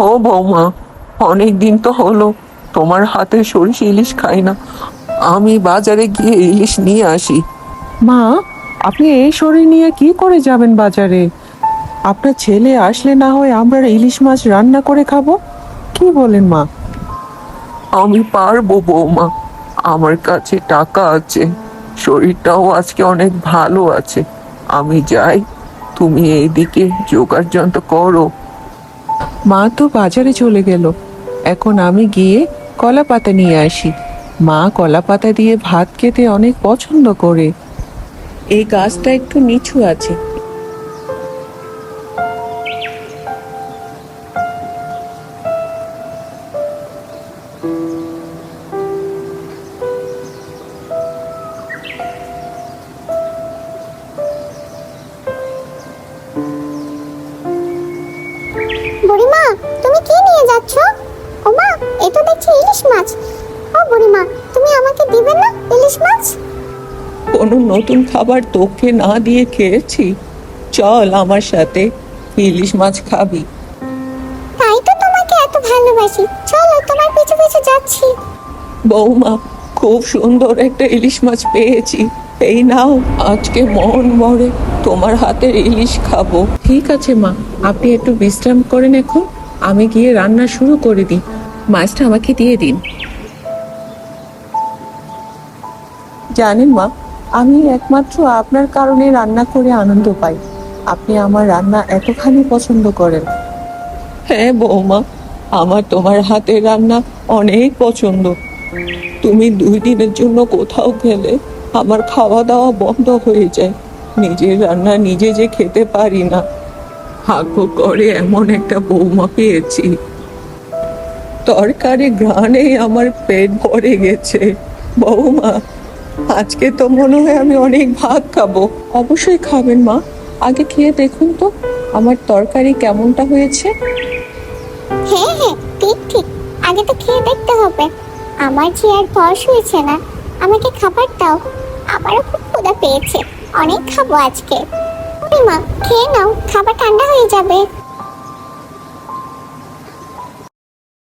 ও বৌমা, অনেক দিন তো হলো তোমার হাতে সরষে ইলিশ খাই না। আমি বাজারে গিয়ে ইলিশ নিয়ে আসি। মা, আপনি এই শরীর নিয়ে কি করে যাবেন বাজারে? আপনার ছেলে আসলে না হয় আমরা ইলিশ মাছ রান্না করে খাবো। কি বলেন মা? আমি পারবো বৌমা, আমার কাছে টাকা আছে, শরীরটাও আজকে অনেক ভালো আছে। আমি যাই, তুমি এইদিকে জোগাড় যন্ত্র করো। মা তো বাজারে চলে গেল, এখন আমি গিয়ে কলা পাতা নিয়ে আসি। মা কলা পাতা দিয়ে ভাত খেতে অনেক পছন্দ করে। এই গাছটা একটু নিচু আছে। বুড়িমা, তুমি কি নিয়ে যাচ্ছ? ওমা, এ তো দেখছি ইলিশ মাছ। ও বুড়িমা, তুমি আমাকে দিবে না ইলিশ মাছ? কোনো নতুন খাবার তোকে না দিয়ে খেয়েছি? চল আমার সাথে, ইলিশ মাছ খাবি। তাই তো তোমাকে এত ভালোবাসি, চলো তোমার পিছু পিছু যাচ্ছি। বৌমা, খুব সুন্দর একটা ইলিশ মাছ পেয়েছি, এই নাও, আজকে মন ভরে তোমার হাতের ইলিশ খাবো। ঠিক আছে মা, আপনি একটু বিশ্রাম করেন এখন, আমি গিয়ে রান্না শুরু করে দিই। মাছটা আমাকে দিয়ে দিন। জানেন মা, আমি একমাত্র আপনার কারণে রান্না করে আনন্দ পাই। আপনি আমার রান্না এতখানি পছন্দ করেন। হ্যাঁ বৌমা, আমার তোমার হাতের রান্না অনেক পছন্দ। তুমি 2 দিনের জন্য কোথাও গেলে আমার খাওয়া দাওয়া বন্ধ হয়ে যায়। নিজের রান্না নিজে যে খেতে পারি না। ভাগ্য করে এমন একটা বৌমা পেয়েছি। তরকারি ঘ্রাণে আমার পেট ভরে গেছে। বৌমা, আজকে তো মনে হয় আমি অনেক ভাত খাবো। অবশ্যই খাবেন মা, আগে খেয়ে দেখুন তো আমার তরকারি কেমনটা হয়েছে। হ্যাঁ হ্যাঁ, ঠিক ঠিক, আগে তো খেয়ে দেখতে হবে। আমার যে আর বয়স হয়েছে না, আমাকে খাবার দাও। আমারও খুব ক্ষুধা পেয়েছে, অনেক খাবো আজকে। বুড়িমা, খেয়ে নাও, খাবার ঠান্ডা হয়ে যাবে।